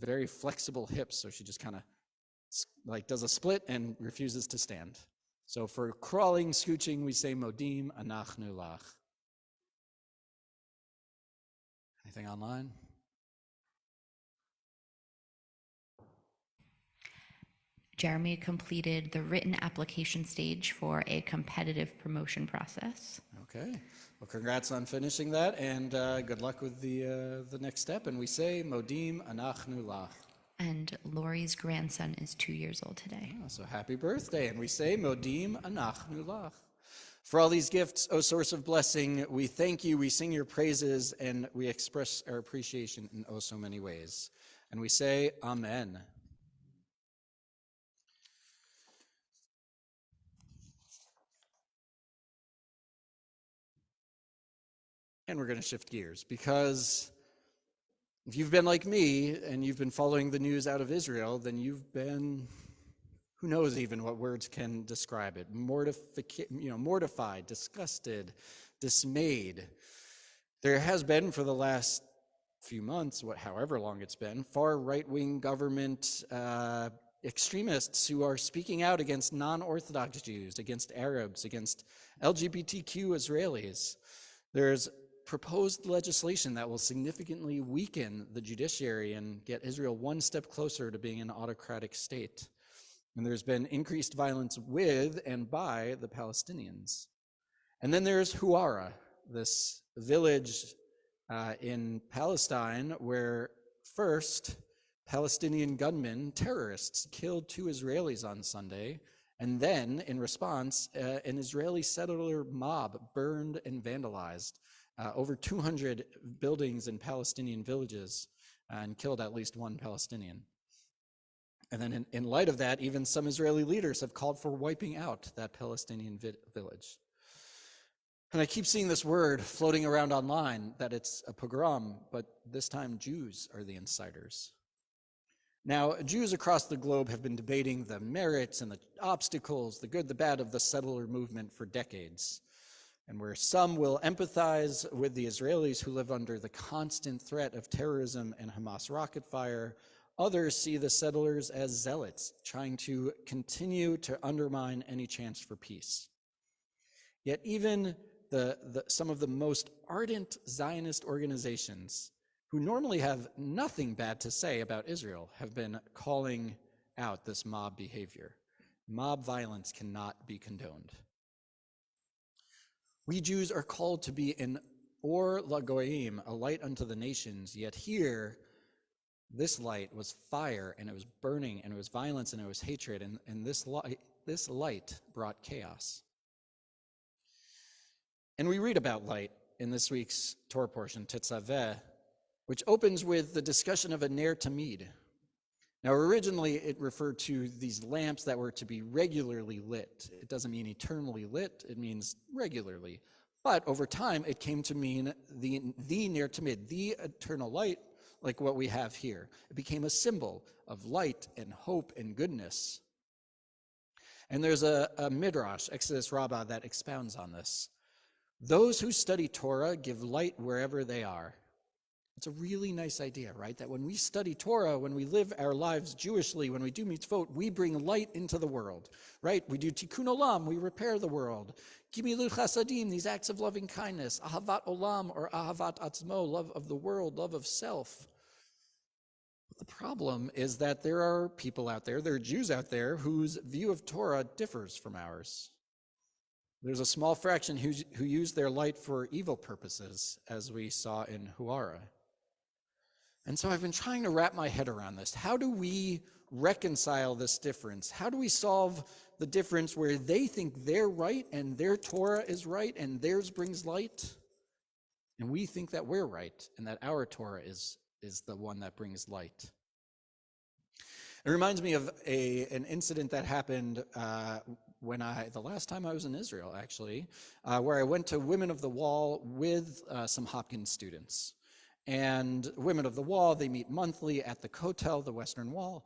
very flexible hips, so she just kind of like does a split and refuses to stand. So for crawling, scooching, we say modim anachnu lach. Anything online? Jeremy completed the written application stage for a competitive promotion process. Okay. Well, congrats on finishing that, and good luck with the next step. And we say modim anachnu lach. And Lori's grandson is 2 years old today. Oh, so happy birthday. And we say modim anachnu lach. For all these gifts, O source of blessing, we thank you, we sing your praises, and we express our appreciation in oh so many ways. And we say amen. And we're going to shift gears, because if you've been like me and you've been following the news out of Israel, then you've been, who knows even what words can describe it, mortified, disgusted, dismayed. There has been for the last few months, however long it's been, far right-wing government extremists who are speaking out against non-Orthodox Jews, against Arabs, against LGBTQ Israelis. There's proposed legislation that will significantly weaken the judiciary and get Israel one step closer to being an autocratic state. And there's been increased violence with and by the Palestinians. And then there's Huwara, this village in Palestine where first Palestinian gunmen, terrorists, killed 2 Israelis on Sunday, and then in response, an Israeli settler mob burned and vandalized over 200 buildings in Palestinian villages and killed at least 1 Palestinian. And then in light of that, even some Israeli leaders have called for wiping out that Palestinian village. And I keep seeing this word floating around online, that it's a pogrom, but this time Jews are the insiders. Now, Jews across the globe have been debating the merits and the obstacles, the good, the bad of the settler movement for decades. And where some will empathize with the Israelis who live under the constant threat of terrorism and Hamas rocket fire, others see the settlers as zealots, trying to continue to undermine any chance for peace. Yet even some of the most ardent Zionist organizations, who normally have nothing bad to say about Israel, have been calling out this mob behavior. Mob violence cannot be condoned. We Jews are called to be an or lagoyim, a light unto the nations, yet here, this light was fire, and it was burning, and it was violence, and it was hatred, and this light brought chaos. And we read about light in this week's Torah portion, Tetzaveh, which opens with the discussion of a ner tamid. Now, originally, it referred to these lamps that were to be regularly lit. It doesn't mean eternally lit, it means regularly. But over time, it came to mean the ner tamid, the eternal light, like what we have here. It became a symbol of light and hope and goodness. And there's a midrash, Exodus Rabbah, that expounds on this. Those who study Torah give light wherever they are. It's a really nice idea, right? That when we study Torah, when we live our lives Jewishly, when we do mitzvot, we bring light into the world, right? We do tikkun olam, we repair the world. Gimilut chasadim, these acts of loving kindness. Ahavat olam, or ahavat atzmo, love of the world, love of self. But the problem is that there are people out there, there are Jews out there, whose view of Torah differs from ours. There's a small fraction who use their light for evil purposes, as we saw in Huwara. And so I've been trying to wrap my head around this. How do we reconcile this difference? How do we solve the difference where they think they're right and their Torah is right and theirs brings light, and we think that we're right and that our Torah is the one that brings light? It reminds me of an incident that happened the last time I was in Israel, actually, where I went to Women of the Wall with some Hopkins students. And Women of the Wall, they meet monthly at the Kotel, the Western Wall,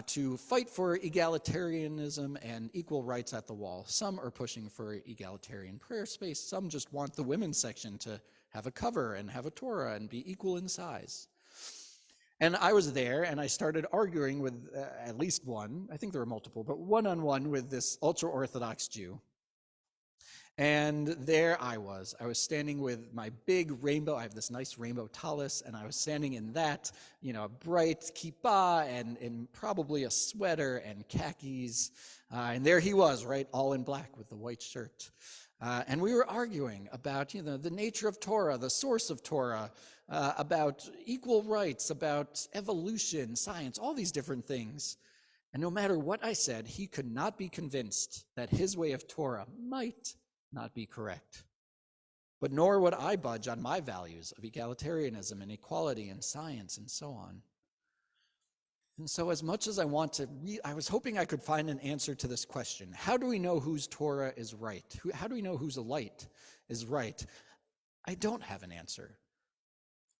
to fight for egalitarianism and equal rights at the wall. Some are pushing for egalitarian prayer space. Some just want the women's section to have a cover and have a Torah and be equal in size. And I was there, and I started arguing with at least one, I think there were multiple, but one-on-one with this ultra-Orthodox Jew. And there I was standing with my big rainbow. I have this nice rainbow tallis, and I was standing in that, a bright kippah and probably a sweater and khakis. And there he was, right, all in black with the white shirt. And we were arguing about, the nature of Torah, the source of Torah, about equal rights, about evolution, science, all these different things. And no matter what I said, he could not be convinced that his way of Torah might not be correct. But nor would I budge on my values of egalitarianism and equality and science and so on. And so as much as I want to I was hoping I could find an answer to this question. How do we know whose Torah is right? How do we know whose light is right? I don't have an answer.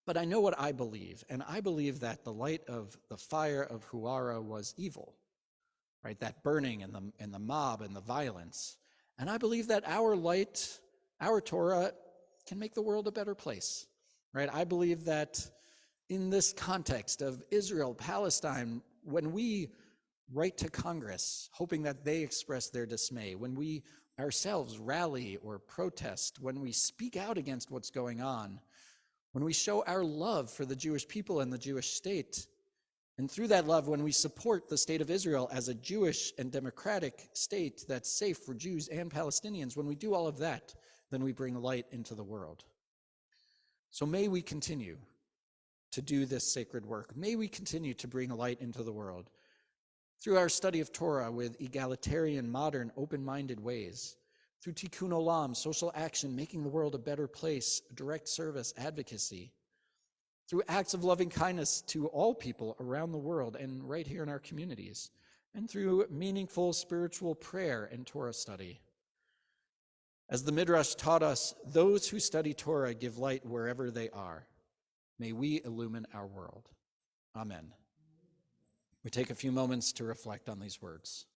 But I know what I believe, and I believe that the light of the fire of Huara was evil, right? That burning and the mob and the violence. And I believe that our light, our Torah, can make the world a better place, right? I believe that in this context of Israel, Palestine, when we write to Congress, hoping that they express their dismay, when we ourselves rally or protest, when we speak out against what's going on, when we show our love for the Jewish people and the Jewish state, and through that love, when we support the state of Israel as a Jewish and democratic state that's safe for Jews and Palestinians, when we do all of that, then we bring light into the world. So may we continue to do this sacred work. May we continue to bring light into the world through our study of Torah with egalitarian, modern, open-minded ways, through tikkun olam, social action, making the world a better place, direct service, advocacy, through acts of loving kindness to all people around the world and right here in our communities, and through meaningful spiritual prayer and Torah study. As the Midrash taught us, those who study Torah give light wherever they are. May we illumine our world. Amen. We take a few moments to reflect on these words.